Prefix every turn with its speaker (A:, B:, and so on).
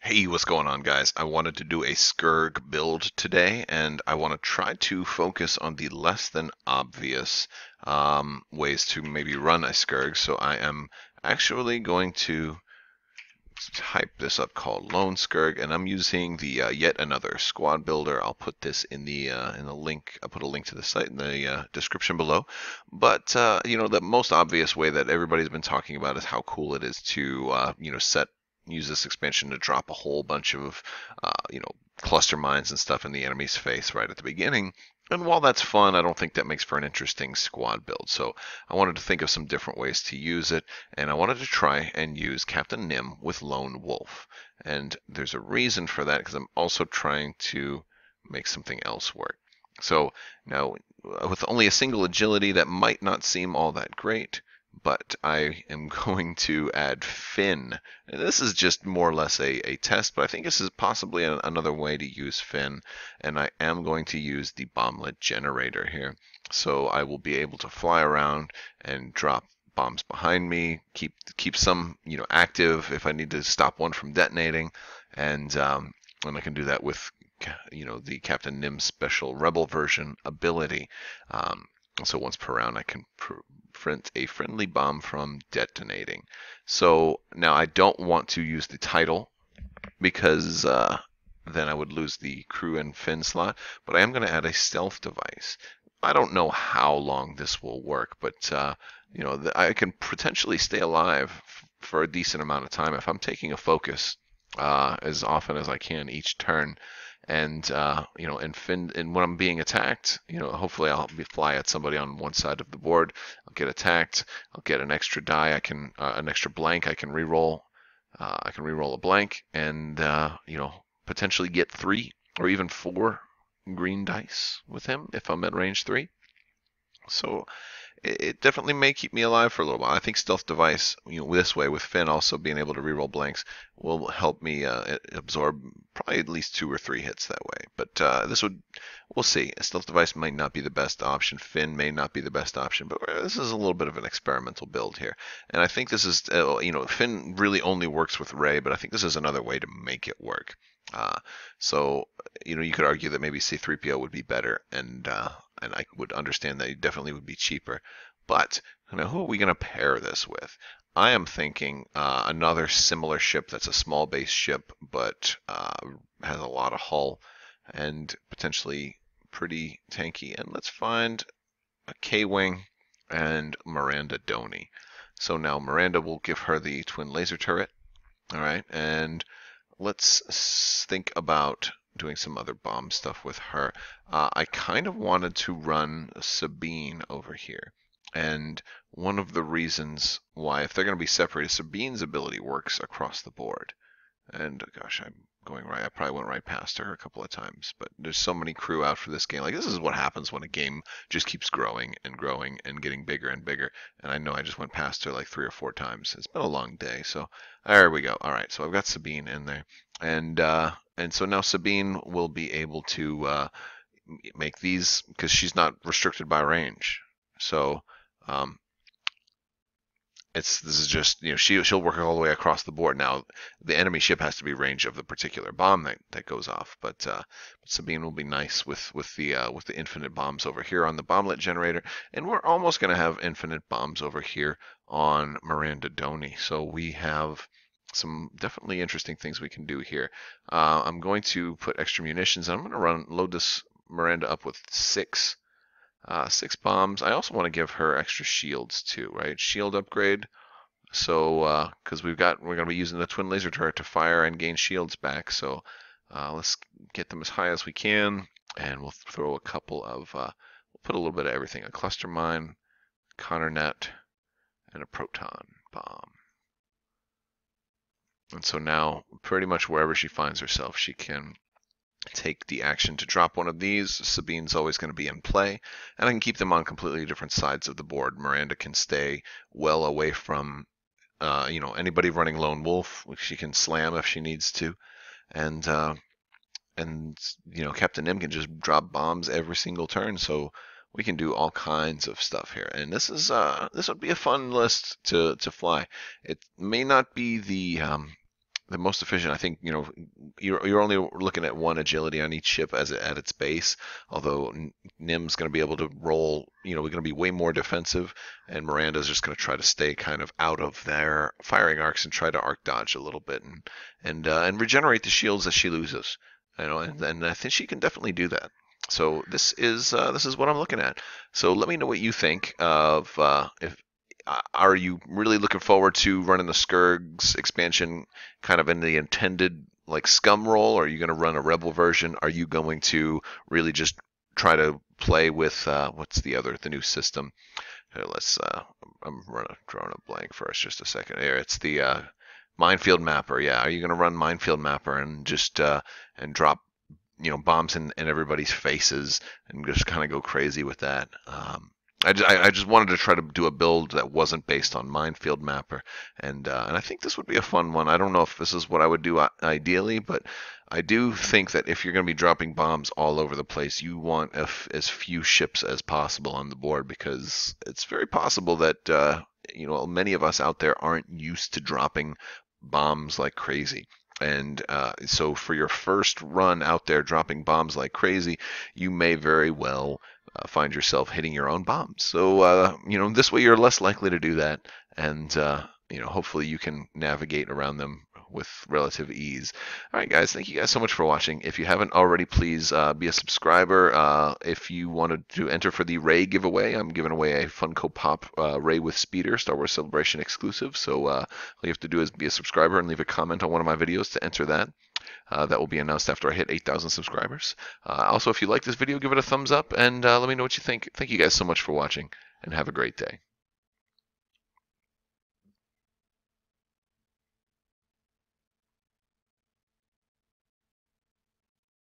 A: Hey, what's going on, guys? I wanted to do a Skurgg build today, and I want to try to focus on the less than obvious ways to maybe run a Skurgg. So I am actually going to type this up called Lone Skurgg, and I'm using the yet another squad builder. I'll put this in the link. I'll put a link to the site in the description below. But the most obvious way that everybody's been talking about is how cool it is to use this expansion to drop a whole bunch of cluster mines and stuff in the enemy's face right at the beginning. And while that's fun, I don't think that makes for an interesting squad build. So I wanted to think of some different ways to use it, and I wanted to try and use Captain Nim with Lone Wolf. And there's a reason for that, because I'm also trying to make something else work. So now, with only a single agility, that might not seem all that great, but I am going to add Finn. And this is just more or less a test, but I think this is possibly another way to use Finn. And I am going to use the bomblet generator here. So I will be able to fly around and drop bombs behind me, keep some active if I need to stop one from detonating, and I can do that with the Captain Nim special Rebel version ability. So once per round, I can prevent a friendly bomb from detonating. So now I don't want to use the title because then I would lose the crew and Finn slot, but I am going to add a stealth device. I don't know how long this will work, but I can potentially stay alive for a decent amount of time if I'm taking a focus as often as I can each turn. And and when I'm being attacked, hopefully I'll fly at somebody on one side of the board. I'll get attacked. I'll get an extra die. An extra blank. I can reroll. I can reroll a blank, and potentially get 3 or even 4 green dice with him if I'm at range 3. So it definitely may keep me alive for a little while. I think stealth device, this way with Finn also being able to reroll blanks, will help me absorb probably at least 2 or 3 hits that way. But we'll see. A stealth device might not be the best option. Finn may not be the best option. But this is a little bit of an experimental build here, and I think this is, Finn really only works with Rey, but I think this is another way to make it work. So you could argue that maybe C-3PO would be better, and I would understand that it definitely would be cheaper. But who are we going to pair this with? I am thinking another similar ship that's a small base ship, but has a lot of hull and potentially pretty tanky. And let's find a K-Wing and Miranda Doney. So now Miranda will give her the twin laser turret. All right, and let's think about doing some other bomb stuff with her. I kind of wanted to run Sabine over here. And one of the reasons why, if they're going to be separated, Sabine's ability works across the board. And gosh, I'm going right. I probably went right past her a couple of times, but there's so many crew out for this game. Like, this is what happens when a game just keeps growing and growing and getting bigger and bigger. And I know I just went past her like 3 or 4 times. It's been a long day, so there we go. All right, so I've got Sabine in there, and so now Sabine will be able to make these because she's not restricted by range. So um, this is just she'll work all the way across the board. Now the enemy ship has to be range of the particular bomb that goes off, but Sabine will be nice with the infinite bombs over here on the bomblet generator, and we're almost going to have infinite bombs over here on Miranda Doney. So we have some definitely interesting things we can do here. I'm going to put extra munitions, and I'm going to load this Miranda up with 6 bombs. I also want to give her extra shields too, right? Shield upgrade. So, because we're going to be using the twin laser turret to fire and gain shields back. So, let's get them as high as we can, and we'll throw a couple of, we'll put a little bit of everything: a cluster mine, Connor net, and a proton bomb. And so now, pretty much wherever she finds herself, she can take the action to drop one of these. Sabine's always going to be in play, and I can keep them on completely different sides of the board. Miranda can stay well away from anybody running Lone Wolf. She can slam if she needs to, and Captain Nim can just drop bombs every single turn. So we can do all kinds of stuff here, and this would be a fun list to fly. It may not be the most efficient. I think, you're only looking at one agility on each ship at its base. Although Nim's going to be able to roll, we're going to be way more defensive, and Miranda's just going to try to stay kind of out of their firing arcs and try to arc dodge a little bit and regenerate the shields that she loses. And I think she can definitely do that. So this is what I'm looking at. So let me know what you think of if are you really looking forward to running the Skurg's expansion kind of in the intended like scum role? Or are you going to run a rebel version? Are you going to really just try to play with what's the new system? Here, drawing a blank for us just a second. Here, it's the minefield mapper. Yeah, are you going to run minefield mapper and just and drop bombs in everybody's faces and just kind of go crazy with that? I just wanted to try to do a build that wasn't based on minefield mapper, and I think this would be a fun one. I don't know if this is what I would do ideally, but I do think that if you're going to be dropping bombs all over the place, you want as few ships as possible on the board, because it's very possible that many of us out there aren't used to dropping bombs like crazy. And so for your first run out there dropping bombs like crazy, you may very well find yourself hitting your own bombs. So, this way you're less likely to do that. And, hopefully you can navigate around them with relative ease. All right, guys, thank you guys so much for watching. If you haven't already, please be a subscriber. If you wanted to enter for the Ray giveaway, I'm giving away a Funko Pop Ray with Speeder, Star Wars Celebration exclusive. So all you have to do is be a subscriber and leave a comment on one of my videos to enter that. That will be announced after I hit 8,000 subscribers. Also, if you like this video, give it a thumbs up and let me know what you think. Thank you guys so much for watching, and have a great day.